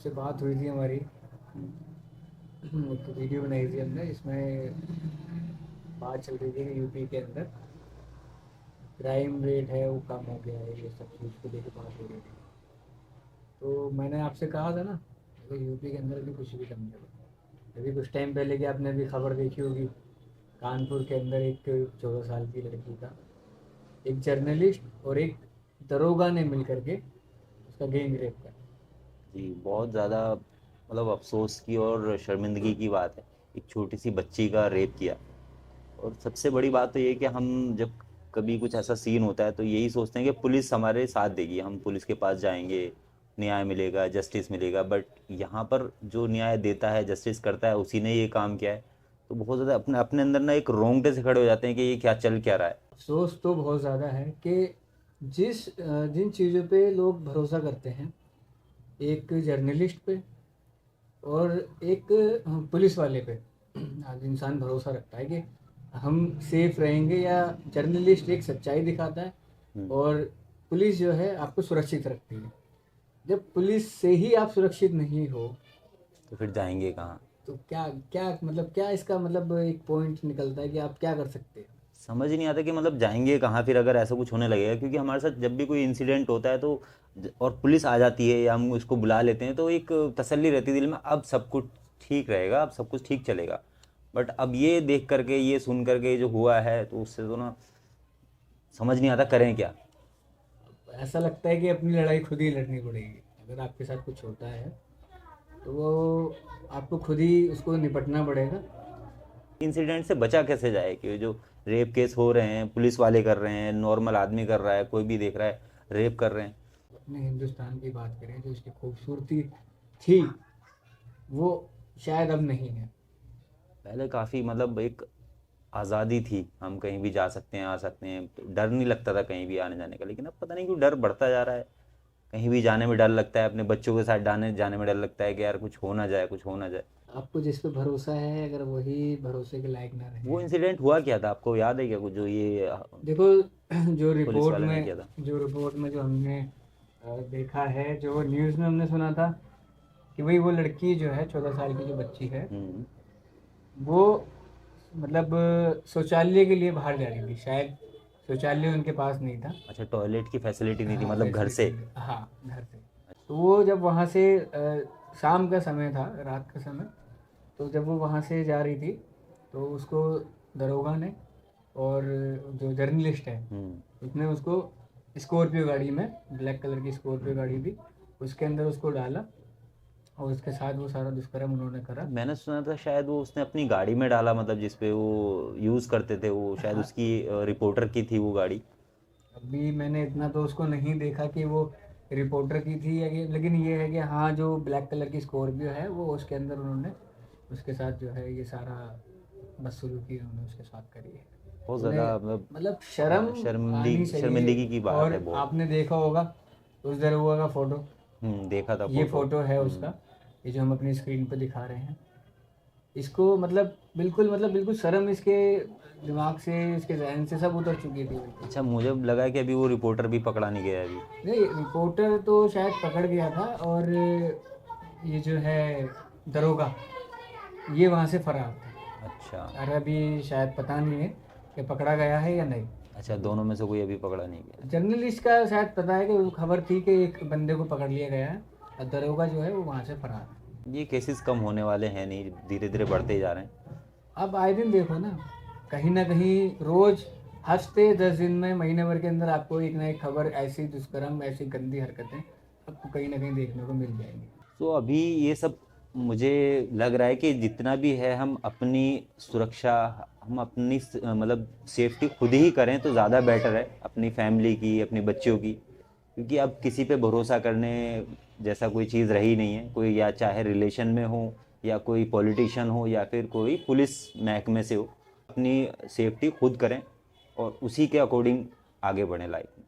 आपसे बात हुई थी हमारी, एक वीडियो बनाई थी हमने, जिसमें बात चल रही थी कि यूपी के अंदर क्राइम रेट है वो कम हो गया है, ये सब चीज़ को लेकर बात हो रही थी। तो मैंने आपसे कहा था ना कि यूपी के अंदर भी कुछ भी कम नहीं होगा। अभी कुछ टाइम पहले की आपने अभी खबर देखी होगी, कानपुर के अंदर एक 14 साल की लड़की का एक जर्नलिस्ट और एक दरोगा ने मिल करके उसका गैंग रेप कर। जी, बहुत ज़्यादा मतलब अफ़सोस की और शर्मिंदगी की बात है। एक छोटी सी बच्ची का रेप किया। और सबसे बड़ी बात तो ये है कि हम जब कभी कुछ ऐसा सीन होता है तो यही सोचते हैं कि पुलिस हमारे साथ देगी, हम पुलिस के पास जाएंगे, न्याय मिलेगा, जस्टिस मिलेगा। बट यहाँ पर जो न्याय देता है, जस्टिस करता है, उसी ने ये काम किया है। तो बहुत ज़्यादा अपने अपने अंदर ना एक रोंगटे से खड़े हो जाते हैं कि ये क्या चल क्या रहा है। अफसोस तो बहुत ज़्यादा है कि जिन चीज़ों पे लोग भरोसा करते हैं, एक जर्नलिस्ट पे और एक पुलिस वाले पे आज इंसान भरोसा रखता है कि हम सेफ रहेंगे, या जर्नलिस्ट एक सच्चाई दिखाता है हम्म, और पुलिस जो है आपको सुरक्षित रखती है। जब पुलिस से ही आप सुरक्षित नहीं हो, तो फिर जाएंगे कहाँ? तो क्या क्या मतलब, क्या इसका मतलब एक पॉइंट निकलता है कि आप क्या कर सकते हैं। समझ ही नहीं आता कि मतलब जाएंगे कहाँ फिर अगर ऐसा कुछ होने लगेगा। क्योंकि हमारे साथ जब भी कोई इंसिडेंट होता है तो और पुलिस आ जाती है या हम उसको बुला लेते हैं तो एक तसल्ली रहती है दिल में, अब सब कुछ ठीक रहेगा, अब सब कुछ ठीक चलेगा। बट अब ये देख करके, ये सुन करके जो हुआ है, तो उससे तो ना समझ नहीं आता करें क्या। ऐसा लगता है कि अपनी लड़ाई खुद ही लड़नी पड़ेगी। अगर आपके साथ कुछ होता है तो वो आपको खुद ही उसको निपटना पड़ेगा। इंसिडेंट से बचा कैसे जाए कि जो रेप केस हो रहे हैं पुलिस वाले कर रहे हैं, नॉर्मल आदमी कर रहा है, कोई भी देख रहा है, रेप कर रहे हैं। अपने हिंदुस्तान की बात करें जो इसकी खूबसूरती थी, वो शायद अब नहीं है। पहले काफ़ी मतलब एक आज़ादी थी, हम कहीं भी जा सकते हैं, आ सकते हैं, तो डर नहीं लगता था कहीं भी आने जाने का। लेकिन अब पता नहीं क्यों डर बढ़ता जा रहा है। कहीं भी जाने में डर लगता है, अपने बच्चों के साथ जाने जाने में डर लगता है कि यार कुछ हो ना जाए, कुछ हो ना जाए। आपको जिस पे भरोसा है, अगर वही भरोसे के लायक ना रहे। वो इंसिडेंट हुआ क्या था, आपको याद है क्या कुछ, जो ये देखो, जो पुलिस रिपोर्ट वाले ने में किया था? जो रिपोर्ट में जो हमने देखा है, जो न्यूज़ में हमने सुना था कि भाई वो लड़की जो है, 14 साल की जो बच्ची है, हम्म। वो मतलब शौचालय के लिए बाहर जा रही थी शायद। शौचालय उनके पास नहीं था। अच्छा, टॉयलेट की फैसिलिटी नहीं थी हाँ, मतलब घर फैसिलिटी से? नहीं, हाँ, घर से। तो वो जब वहाँ से शाम का समय था, रात का समय, तो जब वो वहाँ से जा रही थी तो उसको दरोगा ने और जो जर्नलिस्ट है हम्म। उसने उसको स्कॉर्पियो गाड़ी में, ब्लैक कलर की स्कॉर्पियो गाड़ी थी, उसके अंदर उसको डाला और उसके साथ वो सारा दुष्कर्म उन्होंने करा। मैंने सुना था शायद वो उसने अपनी गाड़ी में डाला, मतलब जिस पे वो यूज़ करते थे, वो शायद हाँ, उसकी रिपोर्टर की थी वो गाड़ी। अभी मैंने इतना तो उसको नहीं देखा कि वो रिपोर्टर की थी या कि, लेकिन ये है कि हाँ, जो ब्लैक कलर की स्कॉर्पियो है वो उसके अंदर उन्होंने उसके साथ जो है ये सारा बदसलूकी उन्होंने उसके साथ करी है। बहुत ज़्यादा उन्हें मतलब मतलब शर्म आनी चाहिए। शर्मिंदगी की बात और है बहुत। आपने देखा होगा उस दरोगा का फोटो, देखा था ये फोटो। फोटो है उसका, ये जो हम अपनी स्क्रीन पर दिखा रहे हैं। इसको मतलब बिल्कुल शर्म इसके दिमाग से, इसके जहन से सब उतर चुकी थी बिल्कुल। अच्छा, मुझे लगा कि अभी वो रिपोर्टर भी पकड़ा नहीं गया है अभी। नहीं, रिपोर्टर तो शायद पकड़ गया था, और ये जो है दरोगा, ये वहाँ से फरार अच्छा। था। और अभी शायद पता नहीं है कि पकड़ा गया है या नहीं। अच्छा, दोनों में से कोई अभी पकड़ा नहीं गया? जर्नलिस्ट का शायद पता है कि वो खबर थी कि एक बंदे को पकड़ लिया गया है, और दरोगा जो है वो वहाँ से फरार है। ये केसेस कम होने वाले हैं नहीं, धीरे धीरे बढ़ते ही जा रहे हैं। अब आए दिन देखो ना कहीं रोज हफ्ते 10 दिन में, महीने भर के अंदर आपको एक ना एक खबर, ऐसी दुष्कर्म, ऐसी गंदी हरकतें आपको कहीं ना कहीं देखने को मिल जाएंगी। तो अभी ये सब मुझे लग रहा है कि जितना भी है हम अपनी सुरक्षा, हम अपनी मतलब सेफ्टी खुद ही करें तो ज़्यादा बेटर है, अपनी फैमिली की, अपनी बच्चों की। क्योंकि अब किसी पे भरोसा करने जैसा कोई चीज़ रही नहीं है। कोई या चाहे रिलेशन में हो, या कोई पॉलिटिशियन हो, या फिर कोई पुलिस महकमे से हो। अपनी सेफ्टी खुद करें और उसी के अकॉर्डिंग आगे बढ़ें लाइफ में।